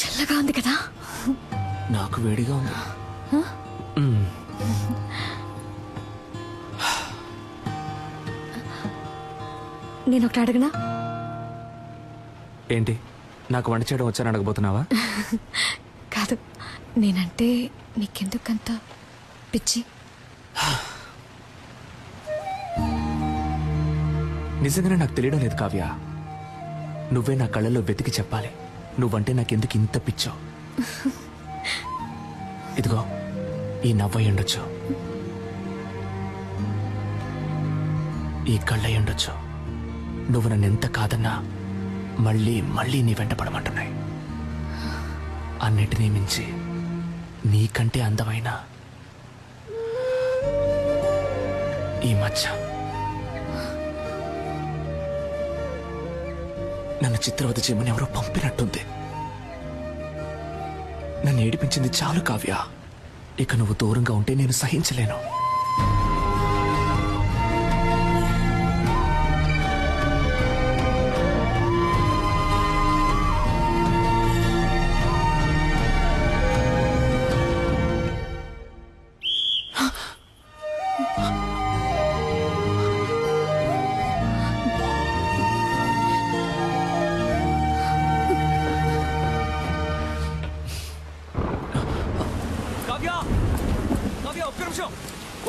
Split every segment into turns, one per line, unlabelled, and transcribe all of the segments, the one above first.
చల్లగా ఉంది కదా?
నాకు వేడిగా ఉంది.
నేను ఒకటి అడగనా?
ఏంటి, నాకు వంట చేయడం వచ్చాను అడగబోతున్నావా?
కాదు, నేనంటే నీకెందుకంత పిచ్చి?
నిజంగానే నాకు తెలియడం లేదు కావ్య. నువ్వే నా కళ్ళల్లో వెతికి చెప్పాలి నువ్వంటే నాకెందుకు ఇంత పిచ్చో. ఇదిగో ఈ నవ్వై ఉండొచ్చు, ఈ కళ్ళై ఉండొచ్చు. నువ్వు నన్ను ఎంత కాదన్నా మళ్ళీ మళ్ళీ నీ వెంట పడమంటున్నాయి. అన్నిటినీ మించి నీకంటే అందమైన ఈ మచ్చ నన్ను చిత్రవద చేయమని ఎవరో పంపినట్టుంది. నన్ను ఏడిపించింది చాలు కావ్య. ఇక నువ్వు దూరంగా ఉంటే నేను సహించలేను.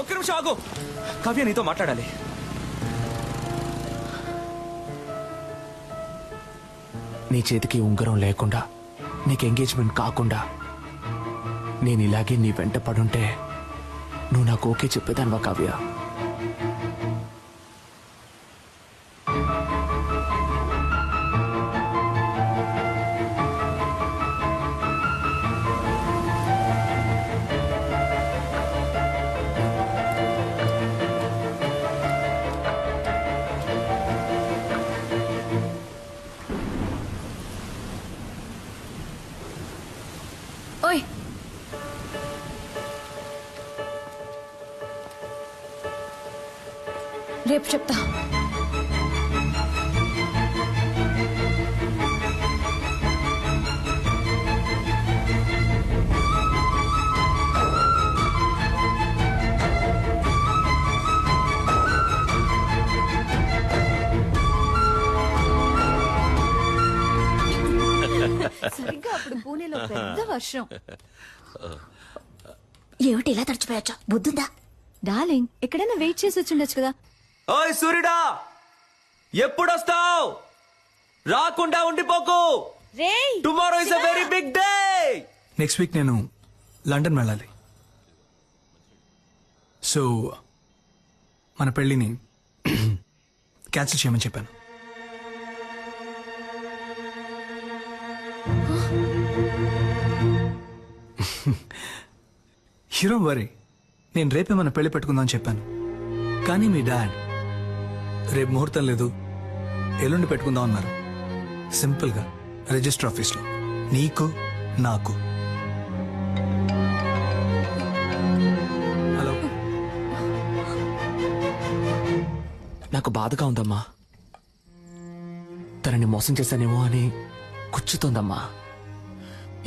ఒక్క నిమిషం ఆగు. కావ్య, నీతో మాట్లాడాలి. నీ చేతికి ఉంగరం లేకుండా, నీకు ఎంగేజ్మెంట్ కాకుండా నేను ఇలాగే నీ వెంట పడుంటే నువ్వు నాకు ఓకే చెప్పేదానివా కావ్య?
ఓయ్, రేపు చెప్తా. సరిగ్గా అప్పుడు పూణేలో పెద్ద వర్షం.
ఏమిటి ఇలా తడిచిపోయొచ్చా? బుద్ధుందా?
డార్లింగ్, ఎక్కడైనా వెయిట్ చేసి వచ్చిండొచ్చు కదా.
ఓయ్ సూర్యుడా, ఎప్పుడొస్తావు? రాకుండా ఉండిపోకు. Tomorrow is a very big day.
Next week నేను లండన్ వెళ్ళాలి. సో మన పెళ్ళిని క్యాన్సిల్ చేయమని చెప్పాను. హీరో వరీ, నేను రేపే మన పెళ్లి పెట్టుకుందాం చెప్పాను. కానీ మీ డాడ్ రేపు ముహూర్తం లేదు, ఎల్లుండి పెట్టుకుందాం అన్నారు. సింపుల్గా రిజిస్టర్ ఆఫీస్లో, నీకు నాకు. హలో,
నాకు బాధగా ఉందమ్మా. తనని మోసం చేశానేమో అని కూర్చుతోందమ్మా.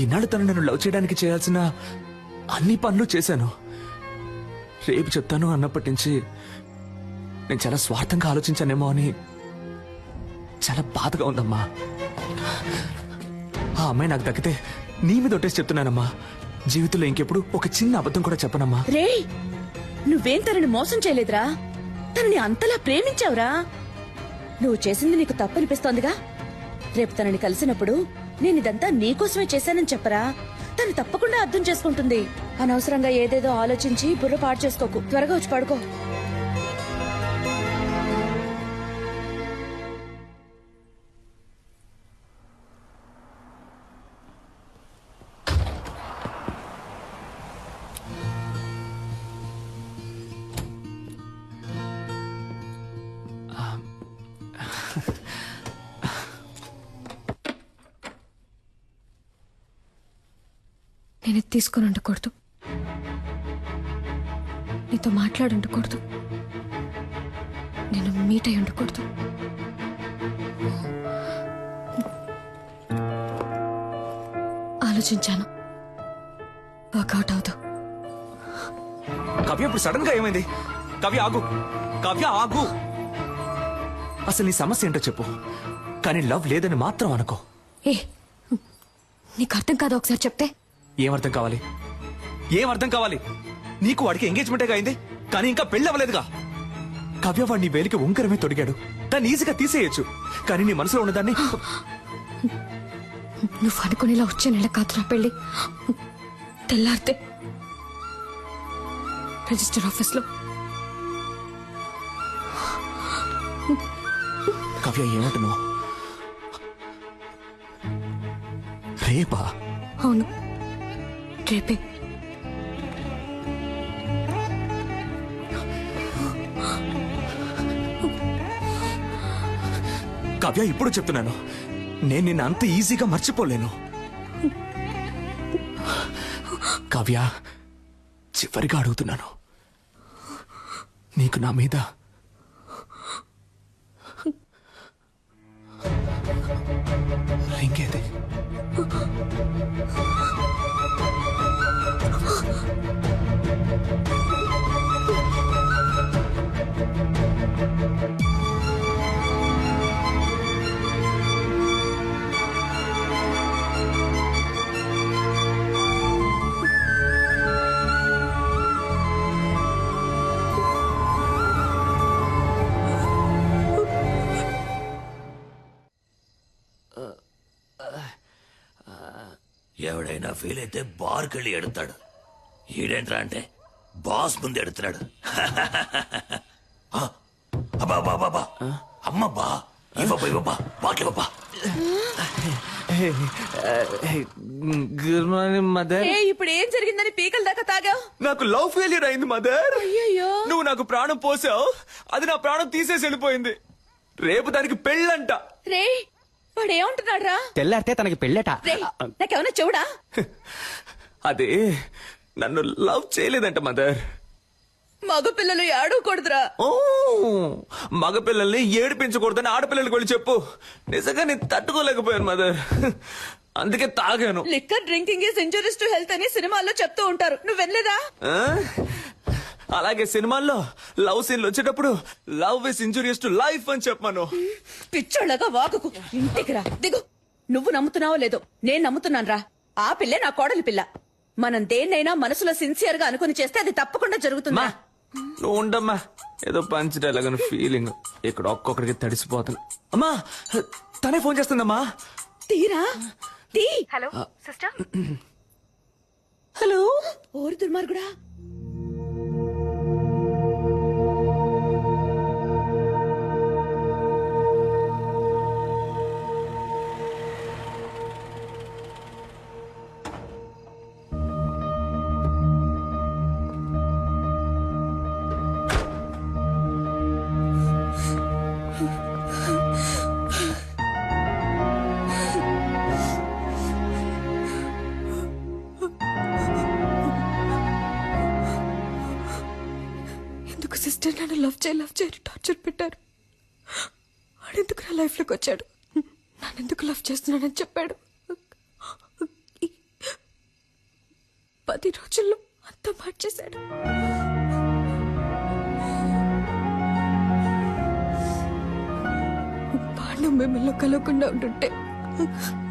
ఈనాడు తను నన్ను లవ్ చేయడానికి చేయాల్సిన అన్ని పనులు చేశాను. రేపు చెప్తాను అన్నప్పటి నుంచి నేను చాలా స్వార్థంగా ఆలోచించానేమో అని చాలా బాధగా ఉందమ్మా. ఆ అమ్మాయి నాకు దక్కితే నీ మీద ఒట్టేసి చెప్తున్నానమ్మా, జీవితంలో ఇంకెప్పుడు ఒక చిన్న అబద్ధం కూడా చెప్పనమ్మా.
రే, నువ్వేం తనని మోసం చేయలేదురా, తనని అంతలా ప్రేమించావురా. నువ్వు చేసింది నీకు తప్పనిపిస్తోందిగా. రేపు తనని కలిసినప్పుడు నేనిదంతా నీకోసమే చేశానని చెప్పరా, తను తప్పకుండా అర్థం చేసుకుంటుంది. అనవసరంగా ఏదేదో ఆలోచించి బుర్ర పాడు చేసుకోకు. త్వరగా వచ్చి పడుకో.
నేను ఇది తీసుకొని ఉండకూడదు, నీతో మాట్లాడి ఉండకూడదు, నేను మీట్ అయి ఉండకూడదు. ఆలోచించాను, వర్కౌట్ అవుతా.
కావ్య ఇప్పుడు సడన్ గా ఏమైంది? కావ్య ఆగు, కావ్య ఆగు. అసలు నీ సమస్య ఏంటో చెప్పు, కానీ లవ్ లేదని మాత్రం అనుకో.
ఏ నీకు అర్థం కాదా? ఒకసారి చెప్తే.
ఏమర్థం కావాలి? ఏమర్థం కావాలి? నీకు వాడికి ఎంగేజ్మెంటే అయింది, కానీ ఇంకా పెళ్లి అవ్వలేదుగా. కావ్య వాడు నీ వేలికి ఉంకరమే తొడిగాడు, దాన్ని ఈజీగా తీసేయచ్చు, కానీ నీ మనసులో ఉన్నదాన్ని.
నువ్వు అనుకునేలా వచ్చే నెల కాదురా పెళ్లి. తెల్లారితే రిజిస్టర్ ఆఫీస్లో.
కావ్య ఏమంటున్నావు? రేపా?
అవును, రేపే.
కావ్య ఇప్పుడు చెప్తున్నాను, నేను నిన్ను అంత ఈజీగా మర్చిపోలేను. కావ్య చివరిగా అడుగుతున్నాను, నీకు నా మీద రింగ్ ఏది?
ఎవడైనా ఫీల్ అయితే బార్కెళ్ళి ఎడతాడు. ఈడేంట్రా అంటే బాస్ ముందు ఎడుతున్నాడు. అబ్బా అమ్మబ్బా ఇవ్వబ్బా బాకివ్వబ్బా.
Good morning mother.
ఇప్పుడు ఏం జరిగిందని పీకల దాకా తాగావు?
నాకు లవ్ ఫెయిల్యూర్ అయింది మదర్.
అయ్యయ్యో.
నువ్వు నాకు ప్రాణం పోసావు, అది నా ప్రాణం తీసేసి వెళ్ళిపోయింది. రేపు దానికి పెళ్ళంట.
రే వాడు ఏమంటున్నాడు రా?
తెల్లారితే తనకి పెళ్ళట.
నాకేమన్నా చెవుడా?
అదే నన్ను లవ్ చేయలేదంట మదర్.
మగ పిల్లలు ఏడవకూడదురా.
ఓ మగపిల్లల్ని ఏడిపించకూడదని ఆడపిల్లలకి వెళ్ళి చెప్పు. నిజంగా నేను తట్టుకోలేకపోయాను మదర్, అందుకే తాగాను.
Liquor drinking is injurious to health అని సినిమాల్లో చెప్తూ ఉంటారు, నువ్వు వినలేదా?
ఆ? అలాగే సినిమాల్లో లవ్ సీన్లు వచ్చేటప్పుడు love is injurious to life అని చెప్పాను.
పిచ్చోళ్ళగా వాగుకు, ఇంటికి రా, దిగు. నువ్వు నమ్ముతున్నావో లేదో నేను నమ్ముతున్నాను రా. ఆ పిల్లే నా కోడలి పిల్ల. మనం దేన్నైనా మనసులో సిన్సియర్ గా అనుకుని చేస్తే అది తప్పకుండా జరుగుతుందా?
నువ్వు ఉండమ్మా, ఏదో పంచడేలాగని ఫీలింగ్. ఇక్కడ ఒక్కొక్కడికి తడిసిపోతుంది. అమ్మా తనే ఫోన్ చేస్తుందమ్మా.
తీరా తీ.
Hello sister.
హలో. ఓరి దుర్మార్గుడా.
ఎందుకు సిస్టర్ నన్ను లవ్ చేయి టార్చర్ పెట్టారు? వాడెందుకు నా లైఫ్ లోకి వచ్చాడు? నన్నెందుకు లవ్ చేస్తున్నానని చెప్పాడు? 10 రోజుల్లో అంతా మార్చేశాడు. వాడు మిమ్మల్ని కలవకుండా ఉంటుంటే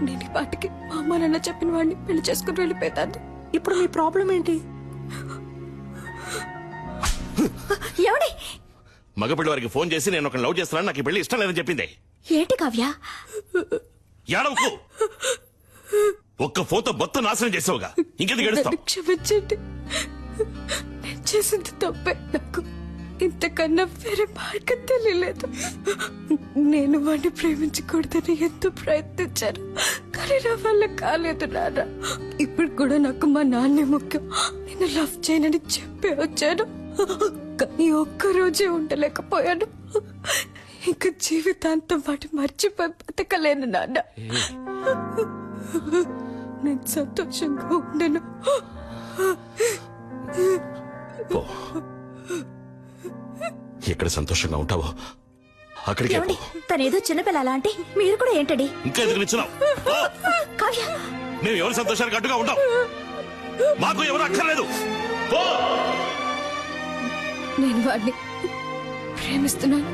నేను ఈ పాటికి మా అమ్మ నాన్న చెప్పిన వాడిని పెళ్లి చేసుకుని వెళ్ళిపోతాను.
ఇప్పుడు మీ ప్రాబ్లం ఏంటి?
ఎవడి
మగపిల్లి వారికి ఫోన్ చేసి నేను ఒక లవ్ చేస్తున్నాను, నాకు ఈ పెళ్లి ఇష్టం లేదని చెప్పింది.
ఏంటి కావ్య?
ఏడవకు. ఒక్క ఫోటో మొత్తం నాశనం చేసావుగా, ఇంకెందుకు ఏడుస్తావు?
నన్ను క్షమించండి, నేను చేసింది తప్పే. నాకు ఇంతకన్నా వేరే మార్గం తెలియలేదు. నేను వాడిని ప్రేమించకూడదని ఎంతో ప్రయత్నించాను, కానీ నా వల్ల కాలేదు నాన్న. ఇప్పుడు కూడా నాకు మా నాన్నే ముఖ్యం. నేను లవ్ చేయనని చెప్పి వచ్చాను, కానీ ఒక్కరోజే ఉండలేకపోయాను. ఇంకా జీవితాంతం వాటి మర్చిపోయి బతకలేను నాన్న. నేను సంతోషంగా ఉండను.
పో. ఎక్కడ సంతోషంగా ఉంటావో అక్కడికే పో.
తనేదో చిన్నపిల్ల అలా అంటే మీరు కూడా ఏంటండి?
ఇంకా ఎందుకు నిల్చున్నావు? పో.
కావ్య,
మేము ఎవరి సంతోషానికి అడ్డుగా ఉంటాం? మాకు ఎవరు అక్కర్లేదు. పో.
నేను వాడిని ప్రేమిస్తున్నాను.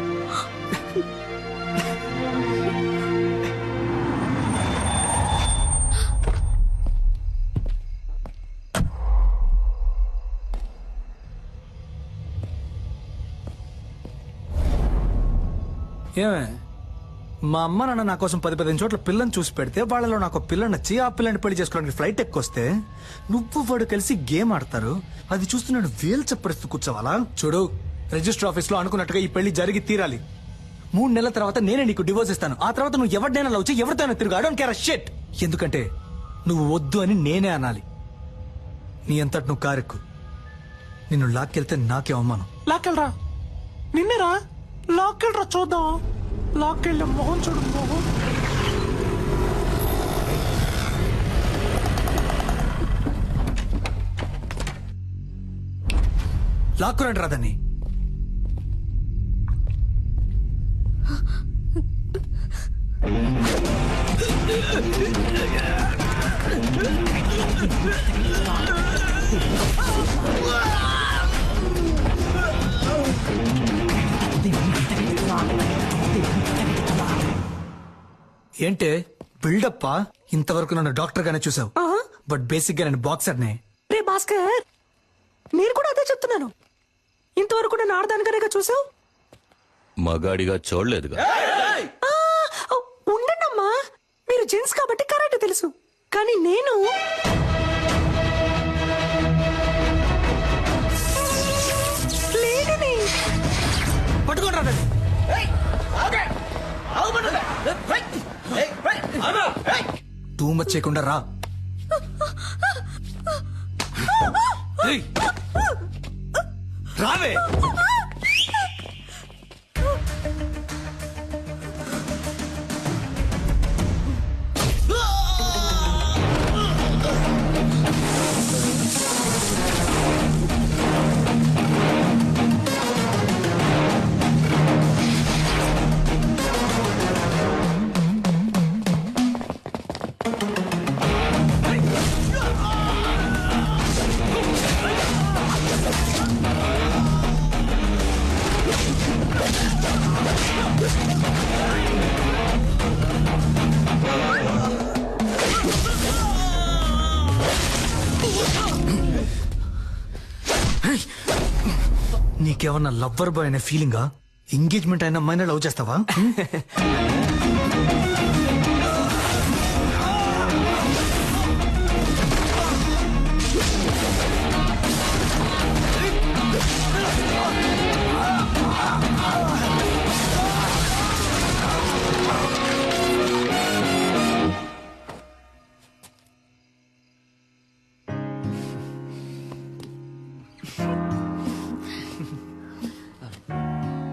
ఏమే, మా అమ్మ నాన్న నా కోసం 10-15 చోట్ల పిల్లని చూసి పెడితే వాళ్ళలో నాకు పిల్ల నచ్చి ఆ పిల్లని పెళ్లి చేసుకోవడానికి ఫ్లైట్ ఎక్కొస్తే నువ్వు వాడు కలిసి గేమ్ ఆడతారు. అది చూస్తూ నేను వేలు చెప్పరిస్తూ కూర్చోవాలా? చూడు, రిజిస్టర్ ఆఫీస్ లో అనుకున్నట్టుగా ఈ పెళ్లి జరిగి తీరాలి. 3 నెలల తర్వాత నేనే నీకు డివోర్స్ ఇస్తాను. ఆ తర్వాత నువ్వు ఎవరినైనా లవ్ చేయి, ఎవరితోనైనా తిరుగు. I don't care a shit. ఎందుకంటే నువ్వు వద్దు అని నేనే అనాలి. నీ అంతటి నువ్వు కారెక్కు. నిన్ను లాక్కెళ్తే నాకే అవమానం.
లాక్కెళ్ళరా, నిన్నేరా లాక్కెళ్ళరా, చూద్దాం. లాక్కెళ్ళ మొహం చూడు, మొహం.
లాక్కురండి రాదని. ఏంటే బిల్డప్పా? ఇంతవరకు నన్ను డాక్టర్ గానే చూసావు, బట్ బేసిక్ గా నేను బాక్సర్ నే.
రే భాస్కర్, నేను కూడా అదే చెప్తున్నాను. ఇంతవరకు నేను ఆడదానికనేగా చూసావు.
మగాడిగా చూడలేదుగా.
ఉండండమ్మా, మీరు జెంట్స్ కాబట్టి కరెక్ట్ తెలుసు, కానీ నేను లేడీని.
పట్టుకోండి రాదని. టూ మచ్ చేయకుండా రా. ఏయ్, రావే. నీకేమన్నా లవ్వర్ బాయ్ అనే ఫీలింగా? ఎంగేజ్మెంట్ అయిన అమ్మాయిని లవ్ చేస్తావా?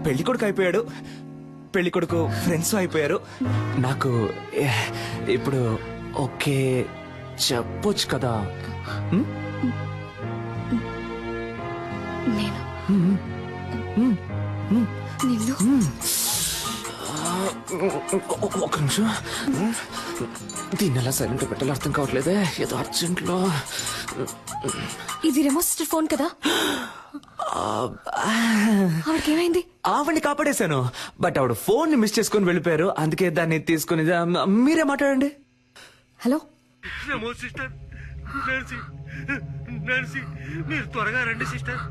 పెళ్లి కొడుకు అయిపోయాడు, పెళ్లి కొడుకు ఫ్రెండ్స్ అయిపోయారు. నాకు ఇప్పుడు ఓకే చెప్పొచ్చు కదా.
నేను నిన్ను
ఒక నిమిషం, దీన్ని ఎలా సైలెంట్ పెట్టాలో అర్థం కావట్లేదే. ఏదో అర్జెంట్ లో.
ఇది రెమోస్టర్ ఫోన్ కదా? ఆవిడకేమైంది?
ఆవిడ్ని కాపాడేశాను, బట్ ఆవిడ ఫోన్ ని మిస్ చేసుకుని వెళ్ళిపోయారు. అందుకే దాన్ని తీసుకుని మీరే మాట్లాడండి.
హలో
సిస్టర్, నర్సి, మీరు త్వరగా రండి సిస్టర్.